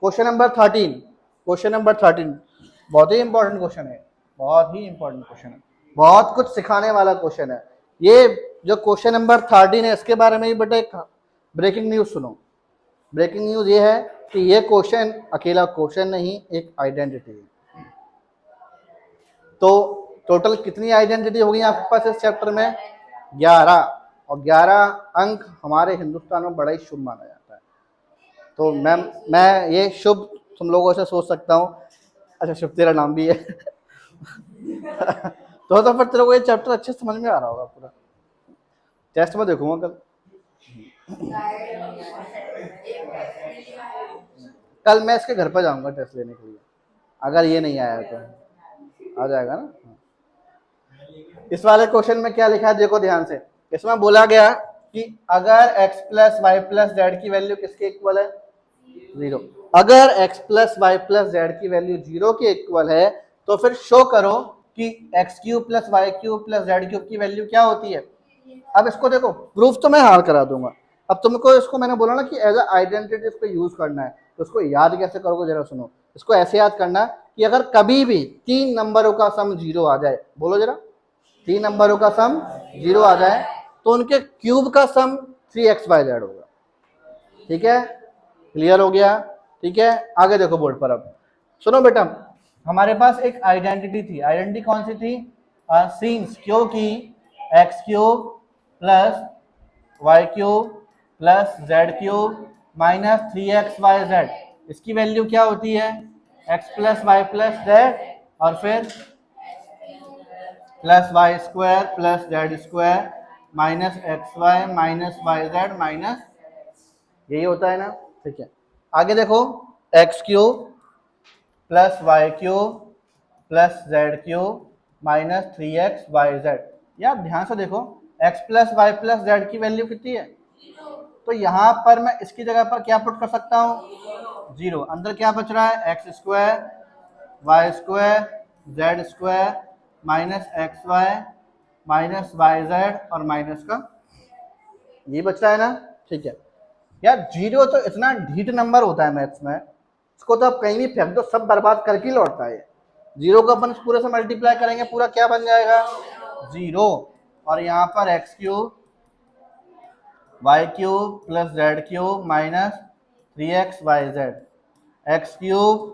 Question number 13, question number 13 बहुत ही important question है, बहुत ही इंपॉर्टेंट क्वेश्चन है, बहुत कुछ सिखाने वाला क्वेश्चन है। ये जो क्वेश्चन नंबर 13 है इसके बारे में ही बेटा एक ब्रेकिंग न्यूज सुनो। ब्रेकिंग न्यूज ये है कि ये क्वेश्चन अकेला क्वेश्चन नहीं, एक आइडेंटिटी है। तो टोटल कितनी आइडेंटिटी होगी आपके पास इस चैप्टर में? 11, और 11 अंक हमारे हिंदुस्तान में बड़ा ही शुभ माना जाता है। तो मैं ये शुभ तुम लोगों से सोच सकता हूँ, अच्छा शुभ तेरा नाम भी है तो फिर तेरे को ये चैप्टर अच्छे समझ में आ रहा होगा पूरा। टेस्ट में देखूंगा कल मैं इसके घर पर जाऊंगा टेस्ट लेने के लिए, अगर ये नहीं आया तो आ जाएगा ना। इस वाले क्वेश्चन में क्या लिखा है देखो ध्यान से। इसमें बोला गया कि अगर x plus y plus z की वैल्यू किसके इक्वल है? 0। अगर x plus y plus z की वैल्यू 0 के इक्वल है तो फिर शो करो कि x cube plus y cube plus z cube की वैल्यू क्या होती है। अब इसको देखो, प्रूफ तो मैं हाल करा दूंगा। अब तुमको इसको मैंने बोला ना कि एज अ आइडेंटिटी इसको यूज करना है, तो इसको याद कैसे करोगे जरा सुनो। इसको ऐसे याद करना कि अगर कभी भी 3 नंबरों का सम 0 आ जाए, बोलो जरा, 3 नंबरों का सम 0 आ जाए तो उनके क्यूब का सम 3xyz होगा। ठीक है, क्लियर हो गया? ठीक है, आगे देखो बोर्ड पर। अब सुनो बेटा, हमारे पास एक आइडेंटिटी थी। आइडेंटिटी कौन सी थी? सिंस क्योंकि x cube plus y cube plus z cube minus 3xyz, इसकी वैल्यू क्या होती है? x plus y plus z और फिर plus y square plus z square minus x y minus y z minus, यही होता है ना। ठीक है, आगे देखो, x cube plus y cube plus z cube minus 3xyz। यार ध्यान से देखो, x plus y plus z की वैल्यू कितनी है? तो यहां पर मैं इसकी जगह पर क्या पुट कर सकता हूं? 0। अंदर क्या बच रहा है? X square y square z square minus x y minus y z और माइनस का ये बच रहा है ना। ठीक है यार, 0 तो इतना ढीठ नंबर होता है मैथ्स में, इसको तो आप कहीं भी फेंक दो सब बर्बाद करके ही लौटता है। 0 को अपन पूरे से मल्टीप्लाई करेंगे, पूरा क्या बन जाएगा? 0। और यहाँ पर x cube y cube plus z cube minus 3xyz, x cube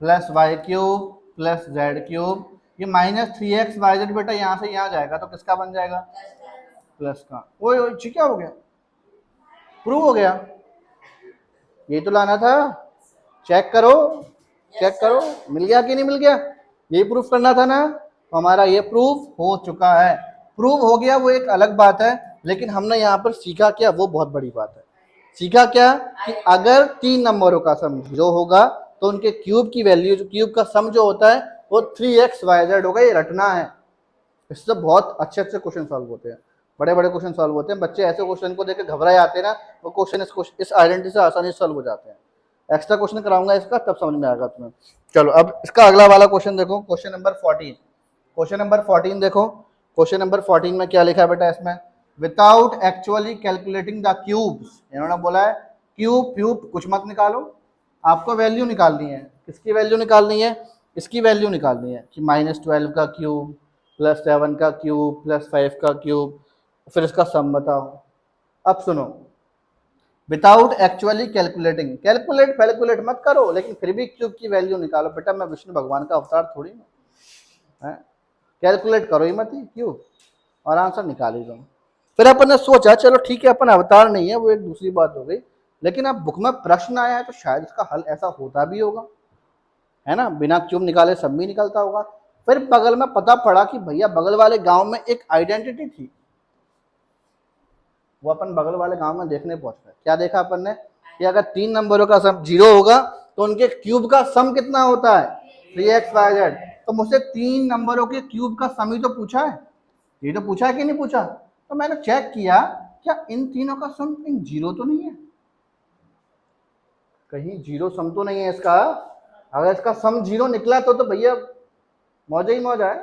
plus y cube plus z cube, ये माइनस 3xyz बेटा यहाँ से यहाँ जाएगा तो किसका बन जाएगा? प्लस का। ओए ओए क्या हो गया? प्रूव हो गया। यही तो लाना था, चेक करो, चेक करो मिल गया कि नहीं मिल गया। यही प्रूफ करना था ना, हमारा ये प्रूफ हो चुका है। प्रूव हो गया वो एक अलग बात है, लेकिन हमने यहाँ पर सीखा क्या वो बहुत बड़ी बात है। सीखा क्या कि अगर 3 नंबरों का सम 0 होगा तो उनके क्यूब की वैल्यू, जो क्यूब का सम जो होता है वो 3xyz होगा। ये रटना है, इससे बहुत अच्छे अच्छे क्वेश्चन सॉल्व होते हैं, बड़े बड़े क्वेश्चन सॉल्व होते हैं। बच्चे ऐसे क्वेश्चन को देख के घबराए आते हैं ना, वो क्वेश्चन इस आइडेंटिटी से आसानी से सॉल्व हो जाते हैं। एक्स्ट्रा क्वेश्चन कराऊंगा इसका, तब समझ में आएगा तुम्हें। चलो अब इसका अगला वाला क्वेश्चन देखो, क्वेश्चन नंबर 14। क्वेश्चन नंबर 14 देखो, क्वेश्चन नंबर 14 में क्या लिखा है बेटा? इसमें without actually calculating the cubes, इन्होंने बोला है क्यूब क्यूब कुछ मत निकालो, आपको वैल्यू निकालनी है। किसकी वैल्यू निकालनी है? इसकी वैल्यू निकालनी है कि -12 का क्यूब प्लस 7 का क्यूब प्लस 5 का क्यूब, फिर इसका सम बताओ। अब सुनो, विदाउट एक्चुअली कैलकुलेटिंग, कैलकुलेट मत करो, लेकिन फिर भी क्यूब की वैल्यू निकालो। बेटा मैं विष्णु भगवान का अवतार थोड़ी ना है, कैलकुलेट करो ही मत ही क्यूब और आंसर निकाल ही दो। फिर अपन ने सोचा चलो ठीक है अपन अवतार नहीं है, वो एक दूसरी बात हो गई, लेकिन अब बुक में प्रश्न आया है तो शायद इसका हल ऐसा होता भी होगा, है ना, बिना क्यूब निकाले सब भी निकलता होगा। फिर बगल में पता पड़ा कि भैया बगल वाले गांव में एक आइडेंटिटी थी, वो अपन बगल वाले गांव में देखने पहुंच गए। क्या देखा अपन ने कि अगर 3 नंबरों का सम 0 होगा तो उनके क्यूब का सम कितना होता है? 3xyz। तो मुझसे 3 नंबरों के क्यूब का सम ही तो पूछा है, ये तो पूछा है कि नहीं पूछा। तो मैंने चेक किया क्या इन तीनों का सम कहीं 0 तो नहीं है, कहीं 0 सम तो नहीं है इसका। अगर इसका सम 0 निकला तो भैया मौज ही मौज है,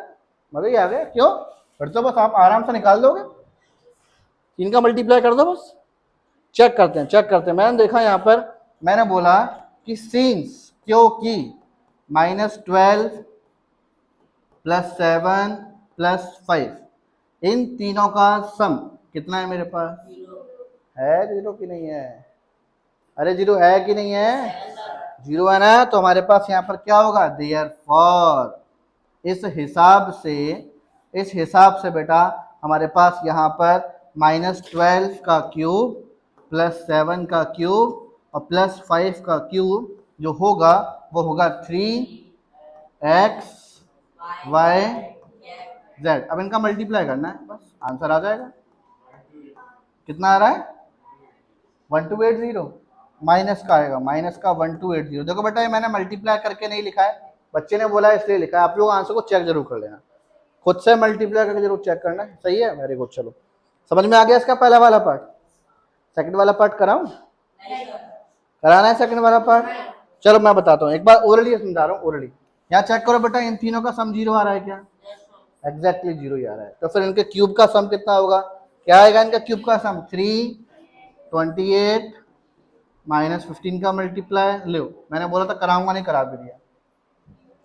मजा ही आ गया। क्यों? फिर तो बस आप आराम से निकाल दोगे, इनका मल्टीप्लाई कर दो बस। चेक करते हैं मैंने देखा यहाँ पर, मैंने बोला कि सिंस क्योंकि -12 +7 +5 इन तीनों का सम कितना है मेरे पास? है जीरो की नहीं है? अरे जीरो है कि नहीं है? जीरो है ना, तो हमारे पास यहाँ पर क्या होगा? देयरफॉर इस हिसाब से बेटा हमारे पास यहाँ पर -12 का क्यूब +7 का क्यूब और +5 का क्यूब जो होगा वो होगा 3x y z। अब इनका मल्टीप्लाई करना है, बस आंसर आ जाएगा। कितना आ रहा है? 1280 माइनस का आएगा, माइनस का 1280। देखो बेटा ये मैंने मल्टीप्लाई करके नहीं लिखा है, बच्चे ने बोला है इसलिए लिखा है। आप लोग आंसर को चेक जरूर कर लेना, खुद से मल्टीप्लाई करके जरूर चेक करना। सही है, वेरी गुड। चलो समझ में आ गया इसका पहला वाला पार्ट। सेकंड वाला पार्ट कराऊं? कराना है सेकंड वाला पार्ट? चलो मैं बताता हूँ, एक बार ओरली समझा रहा हूँ। ओरली यहाँ चेक करो बेटा, इन तीनों का सम जीरो आ रहा है क्या? एग्जैक्टली जीरो ही आ रहा है। तो फिर इनके क्यूब का सम कितना होगा? क्या आएगा इनका क्यूब का सम? 328 -15 का मल्टीप्लाई। लो मैंने बोला था कराऊंगा नहीं, करा भी दिया।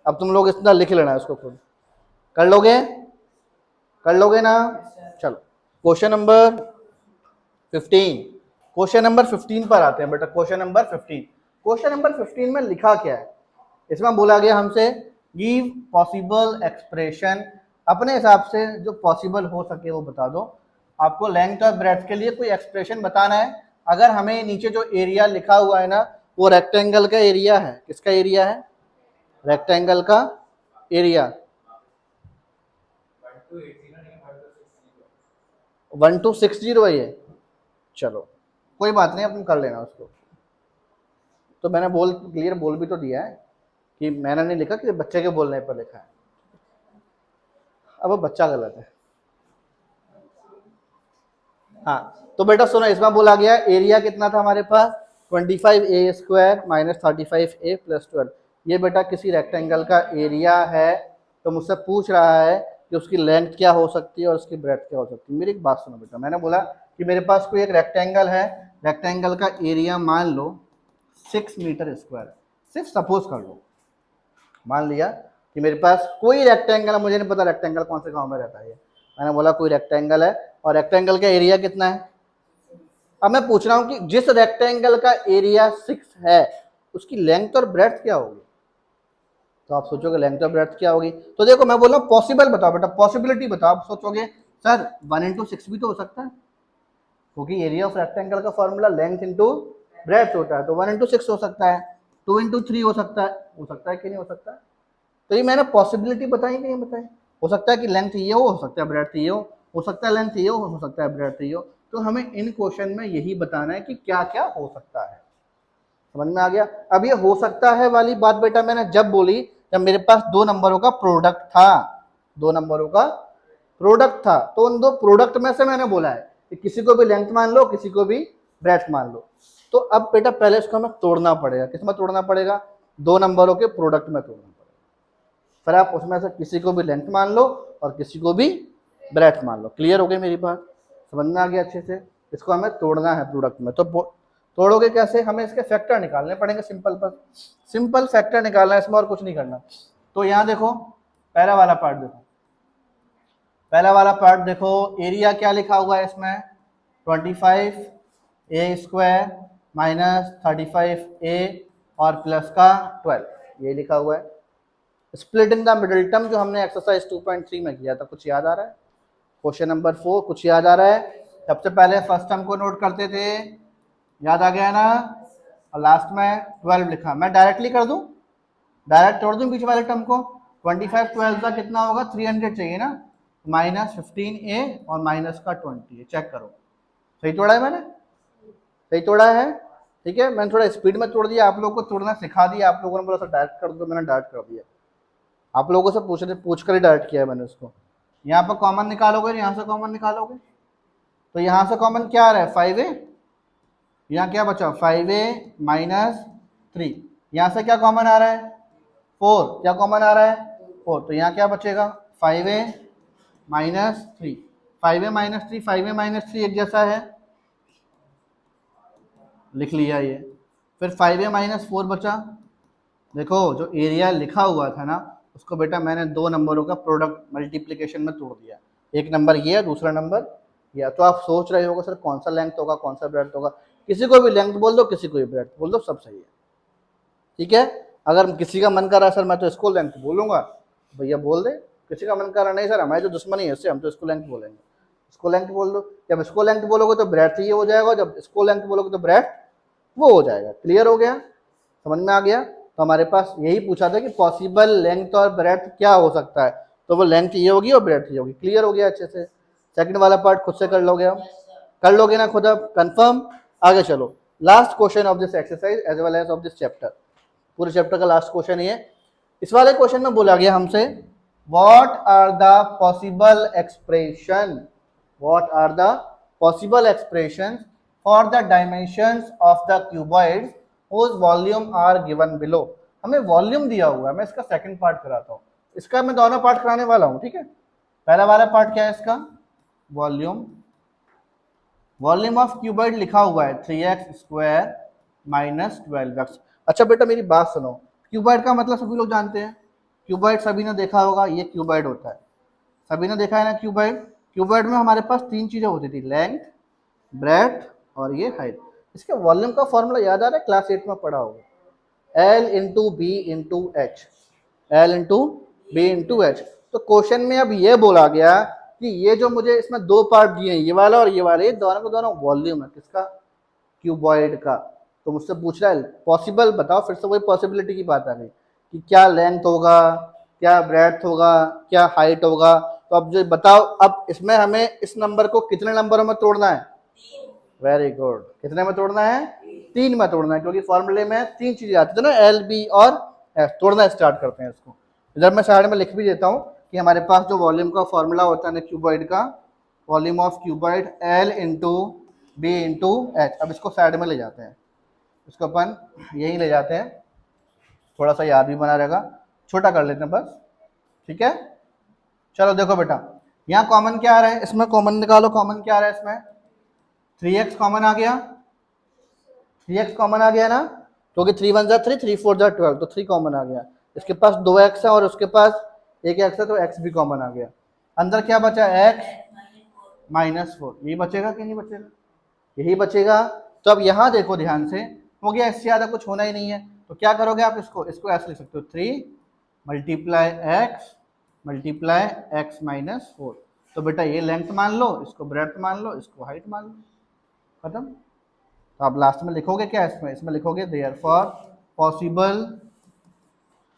अब तुम लोग इतना लिख लेना है, उसको खुद कर लोगे, कर लोगे ना? चलो क्वेश्चन नंबर 15, क्वेश्चन नंबर 15 पर आते हैं बेटा। क्वेश्चन नंबर 15, क्वेश्चन नंबर 15 में लिखा क्या है? इसमें बोला गया हमसे गिव पॉसिबल एक्सप्रेशन, अपने हिसाब से जो पॉसिबल हो सके वो बता दो। आपको लेंथ और ब्रेड्थ के लिए कोई एक्सप्रेशन बताना है। अगर हमें नीचे जो एरिया लिखा हुआ है ना, वो रेक्टेंगल का एरिया है। किसका एरिया है? रेक्टेंगल का एरिया। 1260 है ये। चलो कोई बात नहीं, अपन कर लेना उसको। तो मैंने क्लियर बोल भी तो दिया है कि मैंने नहीं लिखा कि बच्चे के बोलने पर लिखा है। अब वो बच्चा गलत है। हाँ तो बेटा सुनो, इसमें बोला गया एरिया कितना था हमारे पास? 25a² - 35a + 12। ये बेटा किसी रेक्टेंगल का एरिया है। तो मुझसे पूछ रहा है कि उसकी लेंथ क्या हो सकती है और उसकी ब्रेड्थ क्या हो सकती है। मेरी एक बात सुनो बेटा, मैंने बोला कि मेरे पास कोई एक रेक्टेंगल है, रेक्टेंगल का एरिया मान लो 6 मीटर स्क्वायर, सिर्फ सपोज कर लो। मान लिया कि मेरे पास कोई रेक्टेंगल है, मुझे नहीं पता रेक्टेंगल कौन से गांव में रहता है। मैंने बोला कोई रेक्टेंगल है और रेक्टेंगल का एरिया कितना है। अब मैं पूछ रहा हूं कि जिस रेक्टेंगल का एरिया 6 है उसकी लेंथ और ब्रेड्थ क्या होगी? तो आप सोचोगे लेंथ और ब्रेड्थ क्या होगी। तो देखो मैं बोल रहा हूँ पॉसिबल बताओ बेटा, पॉसिबिलिटी बताओ। आप सोचोगे सर 1 × 6 भी तो हो सकता है, क्योंकि एरिया ऑफ रेक्टेंगल का फॉर्मूला लेंथ इंटू ब्रेड्थ होता है। तो 1 × 6 हो सकता है, 2 × 3 हो सकता है कि नहीं हो सकता है? तो ये मैंने पॉसिबिलिटी बताई कि नहीं बताई? हो सकता है कि लेंथ ये हो सकता है ब्रेड्थ ये हो सकता है लेंथ ये हो सकता है ब्रेड्थ ये हो। तो हमें इन क्वेश्चन में यही बताना है कि क्या क्या हो सकता है। समझ में आ गया? अब ये हो सकता है वाली बात बेटा मैंने जब बोली जब मेरे पास 2 नंबरों का प्रोडक्ट था, 2 नंबरों का प्रोडक्ट था। तो उन 2 प्रोडक्ट में से मैंने बोला है कि किसी को भी लेंथ मान लो, किसी को भी ब्रेड्थ मान लो। तो अब बेटा पहले इसको हमें तोड़ना पड़ेगा। किसमें तोड़ना पड़ेगा? 2 नंबरों के प्रोडक्ट में तोड़ना पड़ेगा। फिर आप उसमें से किसी को भी लेंथ मान लो और किसी को भी ब्रेड्थ मान लो। क्लियर हो गई मेरी बात? समझ में आ गया अच्छे से? इसको हमें तोड़ना है प्रोडक्ट में। तो तोड़ोगे कैसे? हमें इसके फैक्टर निकालने पड़ेंगे। सिंपल फैक्टर निकालना है इसमें, और कुछ नहीं करना। तो यहाँ देखो पहला वाला पार्ट देखो, पहला वाला पार्ट देखो, एरिया क्या लिखा हुआ है इसमें? 25a² - 35a और प्लस का 12, ये लिखा हुआ है। स्प्लिटिंग द मिडिल टर्म जो हमने एक्सरसाइज 2.3 में किया था, कुछ याद आ रहा है? क्वेश्चन नंबर 4 कुछ याद आ रहा है? सबसे पहले फर्स्ट टर्म को नोट करते थे, याद आ गया ना? और लास्ट में 12 लिखा। मैं डायरेक्टली कर दूं, डायरेक्ट तोड़ दूं बीच वाले टर्म को। 25 12 का कितना होगा? 300 चाहिए ना, -15a और माइनस का 20। चेक करो सही तोड़ा है मैंने? सही तोड़ा है? ठीक है, मैंने थोड़ा स्पीड में तोड़ दिया, आप लोगों को तोड़ना सिखा दिया। आप लोगों ने बोला था डायरेक्ट कर दो, मैंने डायरेक्ट कर दिया। आप लोगों से पूछ कर ही डायरेक्ट किया है मैंने उसको। यहाँ पर कॉमन निकालोगे, यहाँ से कॉमन निकालोगे, तो यहाँ से कॉमन क्या आ रहा है? 5a। यहाँ क्या बचा? 5a - 3। यहाँ से क्या कॉमन आ रहा है? 4। क्या कॉमन आ रहा है? 4। तो यहाँ क्या बचेगा? 5a - 3। 5a - 3, 5a - 3 एक जैसा है, लिख लिया ये। फिर 5a माइनस 4 बचा। देखो जो एरिया लिखा हुआ था ना उसको बेटा मैंने दो नंबरों का प्रोडक्ट मल्टीप्लिकेशन में तोड़ दिया, एक नंबर ये है दूसरा नंबर यह। तो आप सोच रहे होगा सर कौन सा लेंथ होगा कौन सा ब्रेड्थ होगा, किसी को भी लेंथ बोल दो किसी को भी ब्रेड्थ बोल दो, सब सही है, ठीक है। अगर किसी का मन कर रहा है सर मैं तो इसको लेंथ बोलूंगा, भैया बोल दे। किसी का मन कर रहा नहीं सर हमारी जो दुश्मनी है इससे हम तो इसको लेंथ बोलेंगे, इसको लेंथ बोल दो। जब इसको लेंथ बोलोगे तो ब्रेड्थ ये हो जाएगा, जब इसको लेंथ बोलोगे तो ब्रेड्थ वो हो जाएगा। क्लियर हो गया, समझ में आ गया। तो हमारे पास यही पूछा था कि पॉसिबल लेंथ और ब्रेड्थ क्या हो सकता है, तो वो लेंथ ये होगी और ब्रेड्थ ये होगी। क्लियर हो गया अच्छे से। सेकंड वाला पार्ट खुद से कर लोगे, हम कर लोगे ना खुद अब कंफर्म। आगे चलो, last question of this exercise as well as of this chapter, पूरे चैप्टर का लास्ट क्वेश्चन ये। इस वाले क्वेश्चन में बोला गया हमसे what are the possible expression, what are the possible expression for the dimensions of the cuboids whose volume are given below। हमें वॉल्यूम दिया हुआ है, मैं इसका सेकंड पार्ट कराता हूँ, इसका मैं दोनों पार्ट कराने वाला हूँ, ठीक है। पहला वाला पार्ट क्या है इसका, वॉल्यूम, वॉल्यूम ऑफ क्यूबॉइड लिखा हुआ है 3x स्क्वायर माइनस 12x। अच्छा बेटा मेरी बात सुनो, क्यूबॉइड का मतलब सभी लोग जानते हैं, क्यूबॉइड सभी ने देखा होगा, ये क्यूबॉइड होता है, सभी ने देखा है ना क्यूबॉइड। क्यूबॉइड में हमारे पास तीन चीजें होती थी, लेंथ, ब्रेड्थ और ये हाइट। इसके वॉल्यूम का फॉर्मूला याद आ रहा है, क्लास 8 में पढ़ा होगा, L into b into h, l into b into h. तो क्वेश्चन में अब ये बोला गया कि ये जो मुझे इसमें दो पार्ट दिए हैं, ये वाला और ये वाला, ये दोनों को दोनों वॉल्यूम है किसका, क्यूबॉइड का। तो मुझसे पूछ रहा है पॉसिबल बताओ, फिर से वही पॉसिबिलिटी की बात आ गई कि क्या लेंथ होगा, क्या ब्रेड्थ होगा, क्या हाइट होगा। तो अब जो बताओ, अब इसमें हमें इस नंबर को कितने नंबरों में तोड़ना है, वेरी गुड, कितने में तोड़ना है, तीन में तोड़ना है, क्योंकि फॉर्मूले में तीन चीजें आती थी ना, एल बी और एफ। तोड़ना स्टार्ट करते हैं इसको। इधर मैं साइड में लिख भी देता हूँ कि हमारे पास जो वॉल्यूम का फॉर्मूला होता है ना क्यूबॉइड का, volume of cuboid l into b into h. अब इसको साइड में ले जाते हैं, इसको अपन यही ले जाते हैं, थोड़ा सा याद भी बना रहेगा, छोटा कर लेते हैं बस, ठीक है। चलो देखो बेटा, यहाँ कॉमन क्या आ रहा है, इसमें कॉमन निकालो, कॉमन क्या आ रहा है इसमें, 3x कॉमन आ गया, 3x कॉमन आ गया ना, क्योंकि 3 1 जा 3, 3 4 जा 12, तो 3 कॉमन आ गया। इसके पास 2x है और उसके पास एक x है, तो x भी कॉमन आ गया। अंदर क्या बचा, x माइनस 4, यही बचेगा कि नहीं बचेगा, यही बचेगा। तो अब यहाँ देखो ध्यान से, हो गया, इससे ज़्यादा कुछ होना ही नहीं है, तो क्या करोगे आप, इसको ऐसे लिख सकते हो, 3 मल्टीप्लाई एक्स माइनस 4। तो बेटा ये लेंथ मान लो, इसको ब्रेड्थ मान लो, इसको हाइट मान लो, खत्म। तो आप लास्ट में लिखोगे क्या, इसमें लिखोगे therefore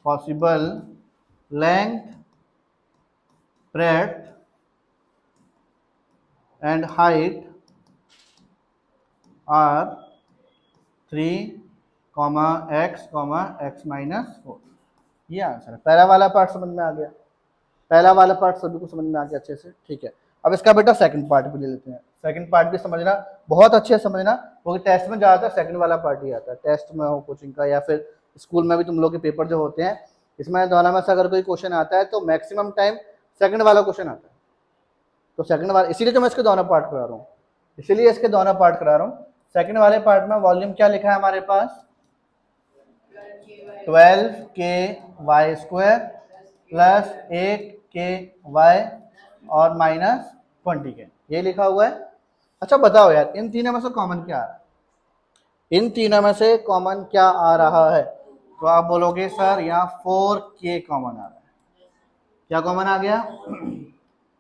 possible length, breadth and height are 3, x minus 4। ये आंसर है। पहला वाला पार्ट समझ में आ गया, पहला वाला पार्ट सभी को समझ में आ गया अच्छे से, ठीक है। अब इसका बेटा सेकंड पार्ट भी ले लेते हैं। सेकंड पार्ट भी समझना, बहुत अच्छे से समझना, क्योंकि टेस्ट में ज़्यादातर सेकंड वाला पार्ट ही आता है, टेस्ट में हो कोचिंग का या फिर स्कूल में भी तुम लोग के पेपर जो होते हैं, इसमें दोनों में से अगर कोई क्वेश्चन आता है तो मैक्सिमम टाइम सेकंड वाला क्वेश्चन आता है। तो सेकंड वाला, इसीलिए तो मैं इसके दोनों पार्ट करा रहा हूँ, इसीलिए इसके दोनों पार्ट करा रहा हूँ। सेकंड वाले पार्ट में वॉल्यूम क्या लिखा है हमारे पास, 12k स्क्वायर प्लस 8k और माइनस 20k, ये लिखा हुआ है। अच्छा बताओ यार, इन तीनों में से कॉमन क्या आ रहा है, इन तीनों में से कॉमन क्या आ रहा है, तो आप बोलोगे सर यहाँ 4k कॉमन आ रहा है। क्या कॉमन आ गया,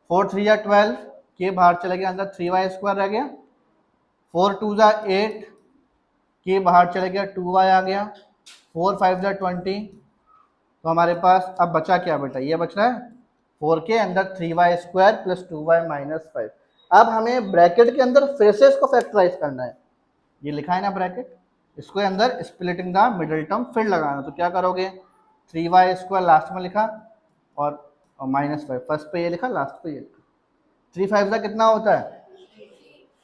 4 3 जा 12, के बाहर चला गया, अंदर 3y स्क्वायर रह गया, 4 2 जा 8, के बाहर चला गया, 2y आ गया, 4 5 जा 20। तो हमारे पास अब बचा क्या बेटा, ये बच रहा है 4k अंदर 3y square plus 2y minus 5। अब हमें ब्रैकेट के अंदर फिर से इसको फैक्टराइज करना है, ये लिखा है ना ब्रैकेट, इसको अंदर स्प्लिटिंग द मिडिल टर्म फिर लगाना। तो क्या करोगे, 3y स्क्वायर लास्ट में लिखा और माइनस 5 फर्स्ट पे ये लिखा, लास्ट पे ये लिखा। 3 5 का कितना होता है,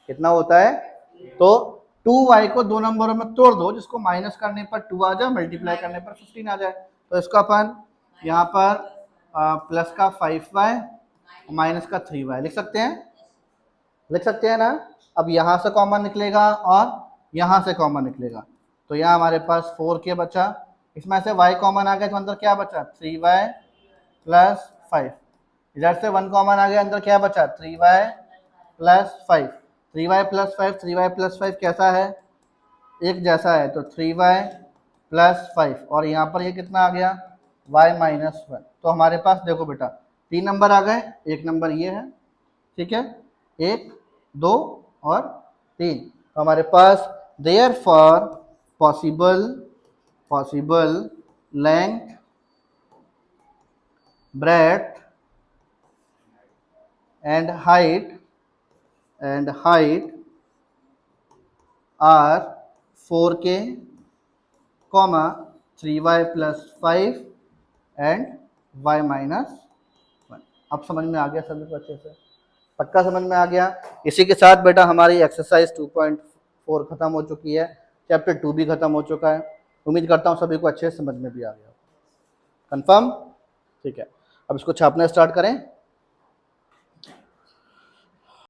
कितना होता है, तो 2y को दो नंबरों में तोड़ दो, जिसको माइनस करने पर 2 आ जाए, मल्टीप्लाई करने पर 15 आ जाए। तो इसका अपन यहाँ पर प्लस का 5y माइनस का 3y लिख सकते हैं, लिख सकते हैं ना। अब यहाँ से कॉमन निकलेगा और यहाँ से कॉमन निकलेगा, तो यहाँ हमारे पास 4k बचा, इसमें से y कॉमन आ गया तो अंदर क्या बचा 3y प्लस 5, इधर से 1 कॉमन आ गया, अंदर क्या बचा 3y plus 5, 3y plus 5, 3y plus 5 कैसा है एक जैसा है, तो 3y प्लस 5 और यहाँ पर ये कितना आ गया y माइनस 1। तो हमारे पास देखो बेटा 3 नंबर आ गए, एक नंबर ये है, ठीक है, 1 2 और 3। तो हमारे पास there four possible length breadth and height are 4k, 3y plus 5 and y minus 1। अब समझ में आ गया सभी को अच्छे से, पक्का समझ में आ गया। इसी के साथ बेटा हमारी एक्सरसाइज 2.4 खत्म हो चुकी है, चैप्टर 2 भी खत्म हो चुका है। उम्मीद करता हूँ सभी को अच्छे से समझ में भी आ गया, कंफर्म, ठीक है। अब इसको छापना स्टार्ट करें।